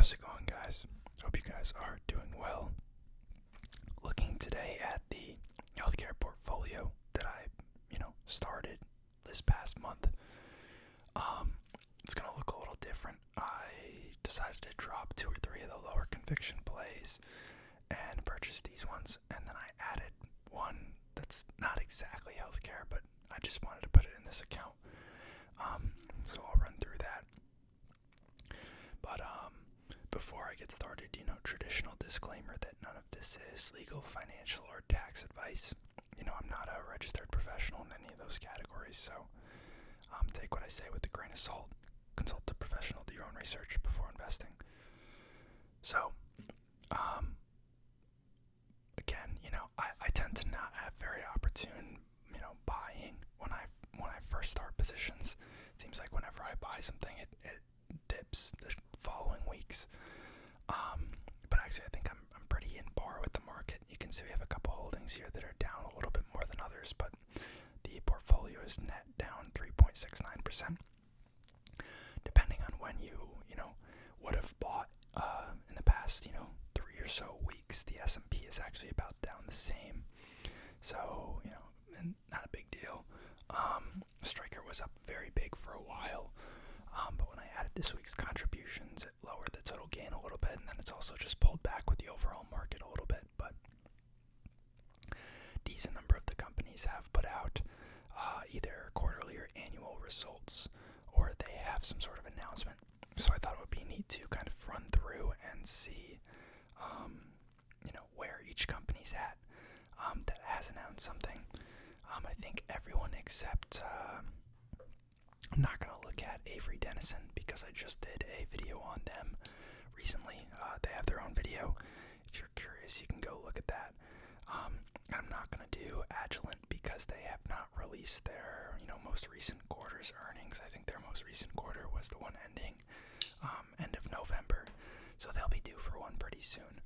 How's it going, guys? Hope you guys are doing well. Looking today at the healthcare portfolio that I, started this past month. It's gonna look a little different. I decided to drop 2 or 3 of the lower conviction plays and purchase these ones, and then I added one that's not exactly healthcare, but I just wanted to put it in this account. So I'll run through that. But before I get started, traditional disclaimer that none of this is legal, financial, or tax advice. I'm not a registered professional in any of those categories, so take what I say with a grain of salt. Consult a professional, do your own research before investing. So, again, I tend to not have very opportune, buying when I first start positions. It seems like whenever I buy something, it dips the following weeks. But actually, I think I'm pretty in par with the market. You can see we have a couple holdings here that are down a little bit more than others, but the portfolio is net down 3.69%. Depending on when you would have bought in the past, 3 or so weeks, the S&P is actually about down the same. So, and not a big deal. Stryker was up very big for a while, but when I added this week's contributions, it lowered the total gain a little bit, and then it's also just pulled back with the overall market a little bit. But a decent number of the companies have put out either quarterly or annual results, or they have some sort of announcement. So I thought it would be neat to kind of run through and see, where each company's at that has announced something. I think everyone except, I'm not going to look at Avery Dennison because I just did a video on them recently. They have their own video. If you're curious, you can go look at that. I'm not going to do Agilent because they have not released their, most recent quarter's earnings. I think their most recent quarter was the one ending end of November, so they'll be due for one pretty soon.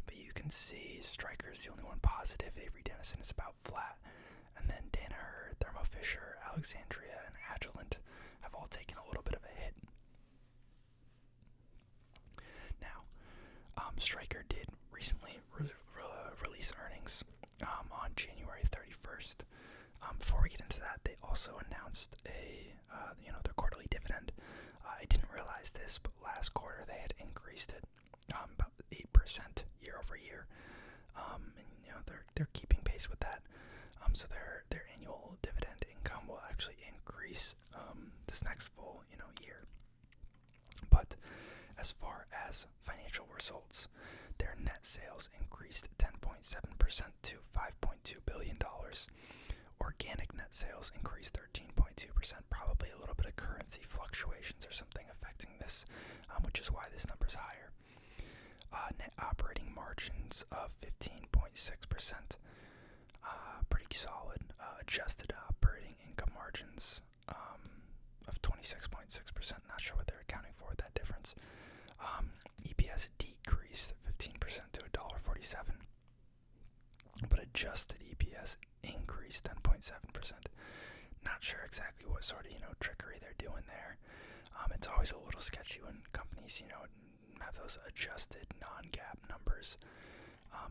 But you can see Stryker is the only one positive. Avery Dennison is about flat, and then Danaher, Thermo Fisher, Alexandria, and Agilent have all taken a little bit of a hit. Now, Stryker did recently release earnings on January 31st. Before we get into that, they also announced their quarterly dividend. I didn't realize this, but last quarter they had increased it about 8% year over year, and they're keeping pace with that. So their annual dividend income will actually increase this next full year. But as far as financial results, their net sales increased 10.7% to $5.2 billion. Organic net sales increased 13.2%, probably a little bit of currency fluctuations or something affecting this, which is why this number's higher. Net operating margins of 15.6%, pretty solid. Adjusted operating income margins of 26.6%, not sure what they're accounting for with that difference. EPS decreased 15% to $1.47, but adjusted EPS increased 10.7%. Not sure exactly what sort of, trickery they're doing there. It's always a little sketchy when companies, have those adjusted non-GAAP numbers.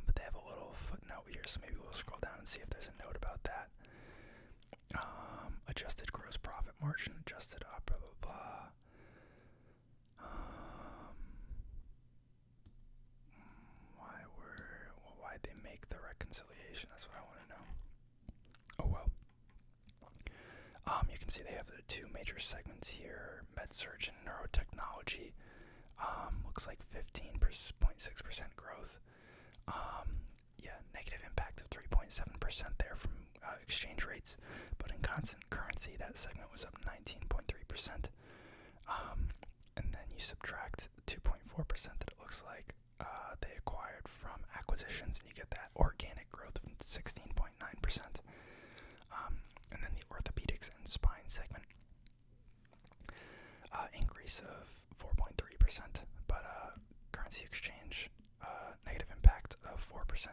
But they have a little footnote here, so maybe we'll scroll down and see if there's a note about that. Adjusted gross profit margin, adjusted blah, blah, blah. Why'd they make the reconciliation? That's what I want to know. Oh well. You can see they have the 2 major segments here, MedSurg and Neurotechnology. Looks like 15.6% growth. Negative impact of 3.7% there from exchange rates, but in constant currency, that segment was up 19.3%. And then you subtract 2.4% that it looks like they acquired from acquisitions, and you get that organic growth of 16.9%. And then the orthopedics and spine segment, increase of 4.3%, but currency exchange, negative impact of 4%,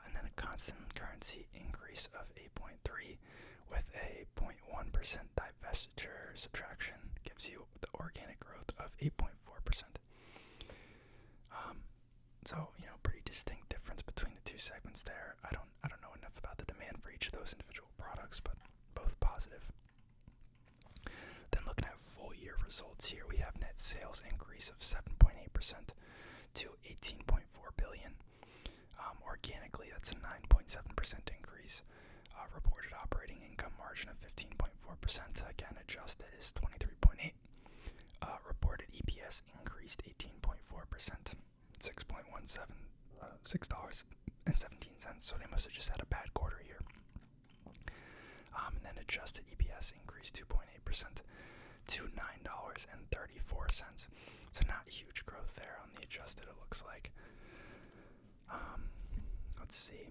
and then a constant currency increase of 8.3, with a 0.1% divestiture subtraction gives you the organic growth 8.4%. So, pretty distinct difference between the two segments there. I don't know enough about the demand for each of those individual products, but both positive. Then looking at full year results here, we have net sales increase of 7.8% to $18.4 billion. Organically, that's a 9.7% increase. Reported operating income margin of 15.4%. Again, adjusted is 23.8%. Reported EPS increased 18.4%, $6.17. So they must have just had a bad quarter here. And then adjusted EPS increased 2.8% to $9.34. So not huge growth there on the adjusted, it looks like. Let's see.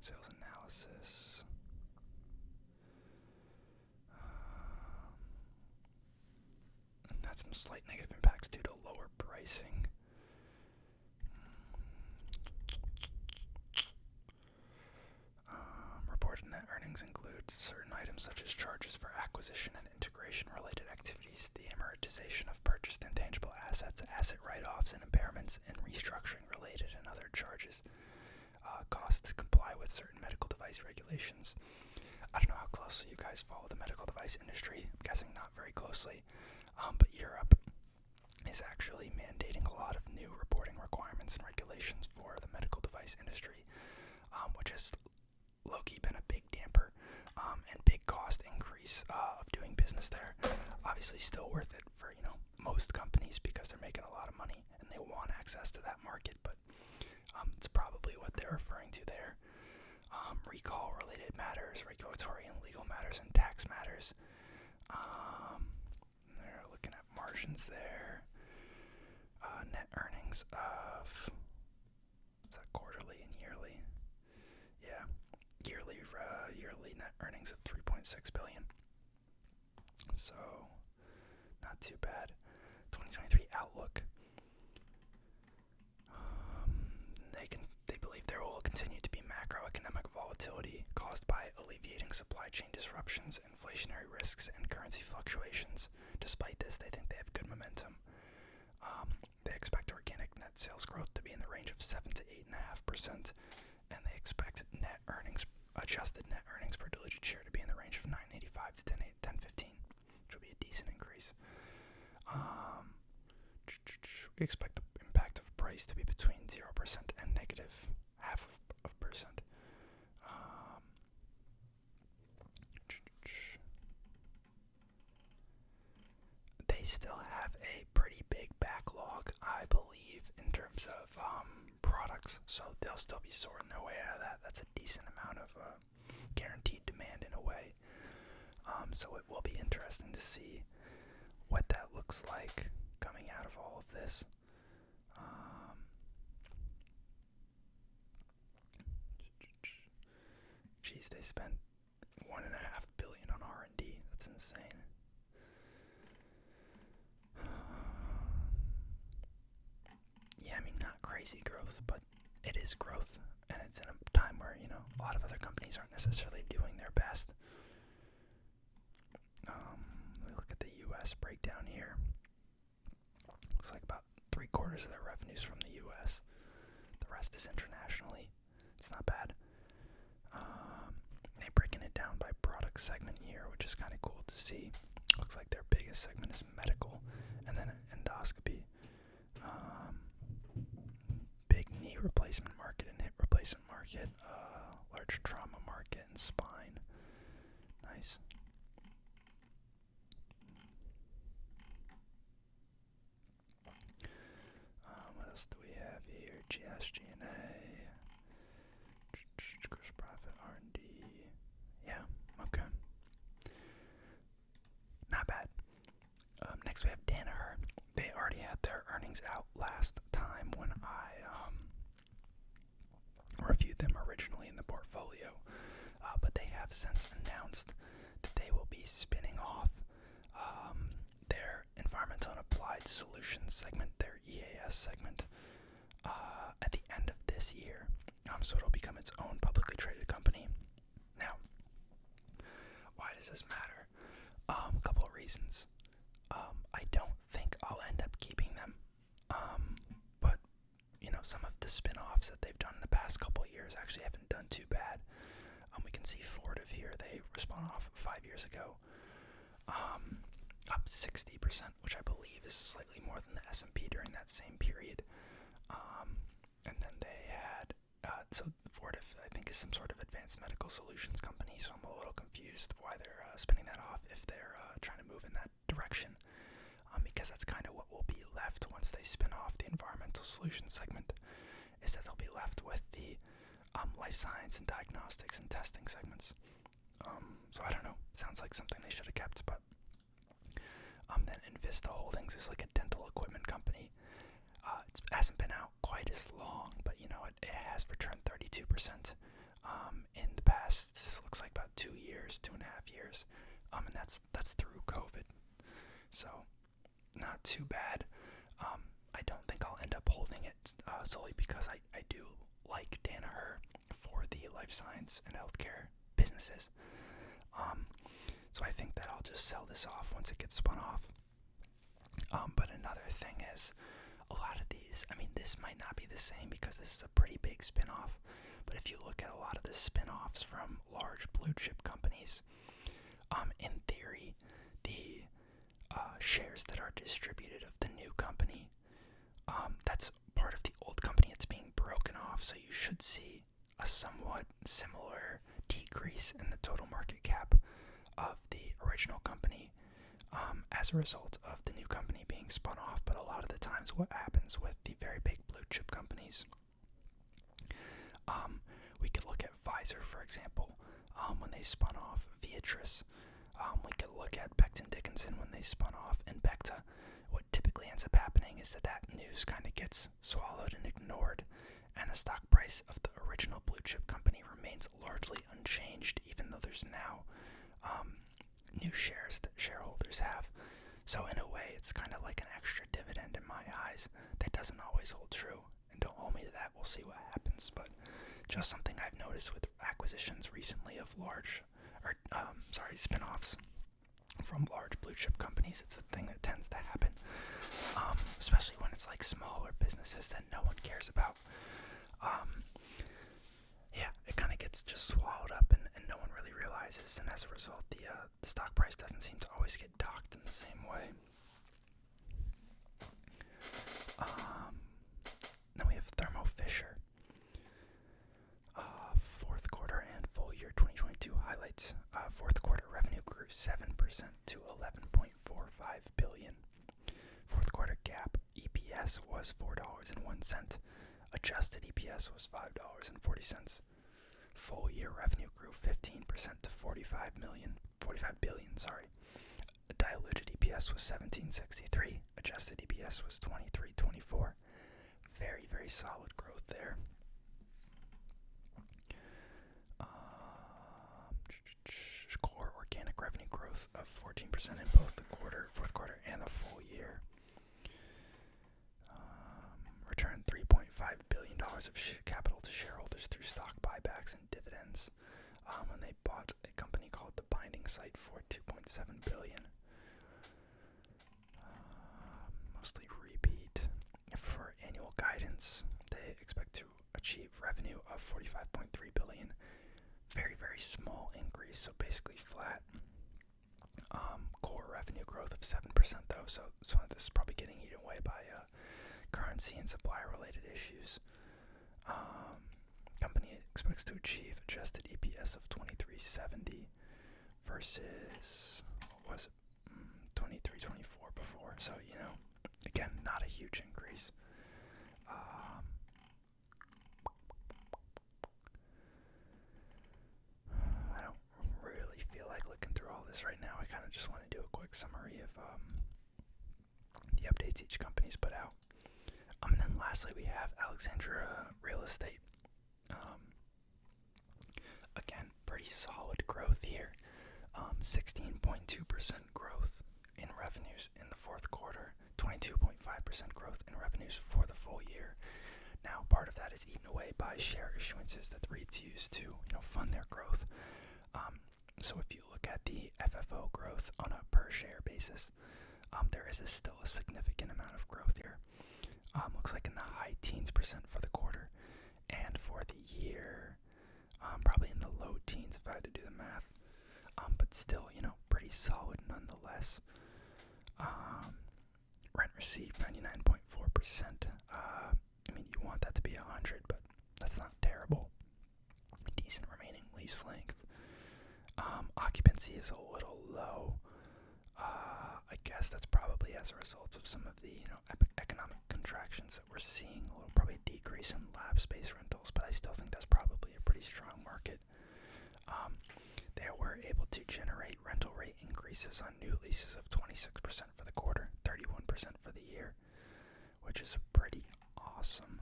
Sales analysis. Had some slight negative impacts due to lower pricing. Reported net earnings include certain items such as charges for acquisition and integration related activities, the amortization of purchased intangible assets, asset write-offs and impairments, and restructuring related and other charges. Costs to comply with certain medical device regulations. I don't know how closely you guys follow the medical device industry. I'm guessing not very closely. But Europe is actually mandating a lot of new reporting requirements and regulations for the medical device industry, which has low-key been a big damper and big cost increase of doing business there. Obviously still worth it for, most companies because they're making a lot of money and they want access to that market, but it's probably what they're referring to there. Recall-related matters, regulatory and legal matters, and tax matters. They're looking at margins there. Net earnings of, is that quarterly and yearly? Yeah, yearly net earnings of $3.6 billion. So, not too bad. 2023 outlook. They believe there will continue to be macroeconomic volatility caused by alleviating supply chain disruptions, inflationary risks, and currency fluctuations. Despite this, they think they have good momentum. They expect organic net sales growth to be in the range of 7 to 8.5%, and they expect adjusted net earnings per diluted share to be in the range of $9.85 to $10.15, which will be a decent increase. We expect the impact of price to be between 0% and negative 0.5%. They still have a pretty big backlog, I believe, in terms of products, so they'll still be sorting their way out of that. That's a decent amount of guaranteed demand in a way. So it will be interesting to see what that looks like coming out of all of this. Geez, they spent $1.5 billion on R&D. That's insane. Yeah, I mean, not crazy growth, but it is growth, and it's in a time where, a lot of other companies aren't necessarily doing their best. We look at the U.S. breakdown here. Looks like about 3/4 of their revenues from the U.S. The rest is internationally. It's not bad. They're breaking it down by product segment here, which is kind of cool to see. Looks like their biggest segment is medical, and then endoscopy. Big knee replacement market and hip replacement market, large trauma market and spine. Nice. What else do we have here? SG&A, gross profit, R&D. Yeah, okay. Not bad. Next we have Danaher. They already had their earnings out last time when I reviewed them originally in the portfolio, but they have since announced that they will be spinning off their Environmental and Applied Solutions segment, their EAS segment, at the end of this year. So it'll become its own publicly traded company. Now, why does this matter? A couple of reasons. I don't think I'll end up keeping them. But, some of the spin-offs that they've done in the past couple of years actually haven't done too bad. We can see Fortive here. They spun off 5 years ago. Up 60%, which I believe is slightly more than the S&P during that same period. And then they had, so Fortive, I think, is some sort of advanced medical solutions company, so I'm a little confused why they're spinning that off if they're trying to move in that direction, because that's kind of what will be left once they spin off the environmental solutions segment, is that they'll be left with the life science and diagnostics and testing segments. So I don't know, sounds like something they should have kept, but then Invista Holdings is like a dental equipment company. It hasn't been out quite as long, but it has returned 32% in the past, looks like about 2 years, 2.5 years, and that's through COVID, so not too bad. I don't think I'll end up holding it solely because I do like Danaher for the life science and healthcare businesses. So I think that I'll just sell this off once it gets spun off. But another thing is, a lot of these, this might not be the same because this is a pretty big spin-off, but if you look at a lot of the spin-offs from large blue chip companies, in theory, the shares that are distributed of the new company, that's part of the old company. It's being broken off, so you should see a somewhat similar decrease in the total market cap of the original company as a result of the new company being spun off. But a lot of the times what happens with the very big blue chip companies, we could look at Pfizer, for example, when they spun off Viatris. We could look at Becton Dickinson when they spun off Embecta. What typically ends up happening is that news kind of gets swallowed and ignored, and the stock price of the original blue chip company remains largely unchanged, even though there's now new shares that shareholders have. So in a way, it's kind of like an extra dividend in my eyes. That doesn't always hold true, and don't hold me to that. We'll see what happens, but just something I've noticed with acquisitions recently of spin-offs from large blue chip companies. It's a thing that tends to happen, especially when it's like smaller businesses that no one cares about. It kind of gets just swallowed up and no one really realizes, and as a result, the stock price doesn't seem to always get docked in the same way. Then we have Thermo Fisher. Fourth quarter and full year 2022 highlights. Fourth quarter revenue grew 7% to $11.45 billion. Fourth quarter GAAP EPS was $4.01. Adjusted EPS was $5.40. Full year revenue grew 15% to $45 billion. Diluted EPS was $17.63. Adjusted EPS was $23.24. Very, very solid growth there. Core organic revenue growth of 14% in both the fourth quarter and the full year. Returned $3.5 billion of capital to shareholders through stock buybacks and dividends when they bought a company called The Binding Site for $2.7 billion. Mostly repeat. For annual guidance, they expect to achieve revenue of $45.3 billion. Very, very small increase, so basically flat. Core revenue growth of 7% though, so some of this is probably getting eaten away by currency and supply-related issues. Company expects to achieve adjusted EPS of $23.70 versus, what was it, $23.24 before. So, again, not a huge increase. I don't really feel like looking through all this right now. I kind of just want to do a quick summary of the updates each company's put out. And then lastly, we have Alexandria Real Estate. Again, pretty solid growth here. 16.2% growth in revenues in the fourth quarter, 22.5% growth in revenues for the full year. Now, part of that is eaten away by share issuances that the REITs use to, fund their growth. So if you look at the FFO growth on a per share basis, basis, there is still a significant amount of growth here. Looks like in the high teens % for the quarter, and for the year, probably in the low teens if I had to do the math. But still, pretty solid nonetheless. Rent received 99.4%. I mean, you want that to be 100, but that's not terrible. Decent remaining lease length. Occupancy is a little low. I guess that's probably as a result of some of the economic contractions that we're seeing. A little probably decrease in lab space rentals, but I still think that's probably a pretty strong market. They were able to generate rental rate increases on new leases of 26% for the quarter, 31% for the year, which is pretty awesome.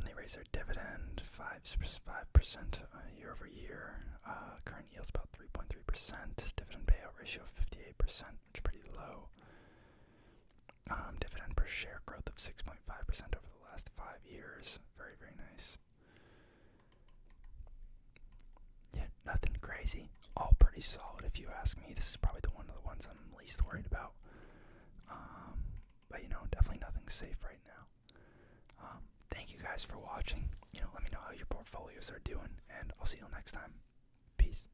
They raised their dividend 5% year over year. Current yield's about 3.3%. Dividend payout ratio of 58%, which is pretty low. Dividend per share growth of 6.5% over the last 5 years. Very, very nice. Yeah, nothing crazy. All pretty solid if you ask me. This is probably one of the ones I'm least worried about. But definitely nothing safe right now. Thank you guys for watching. Let me know how your portfolios are doing, and I'll see you next time. Peace.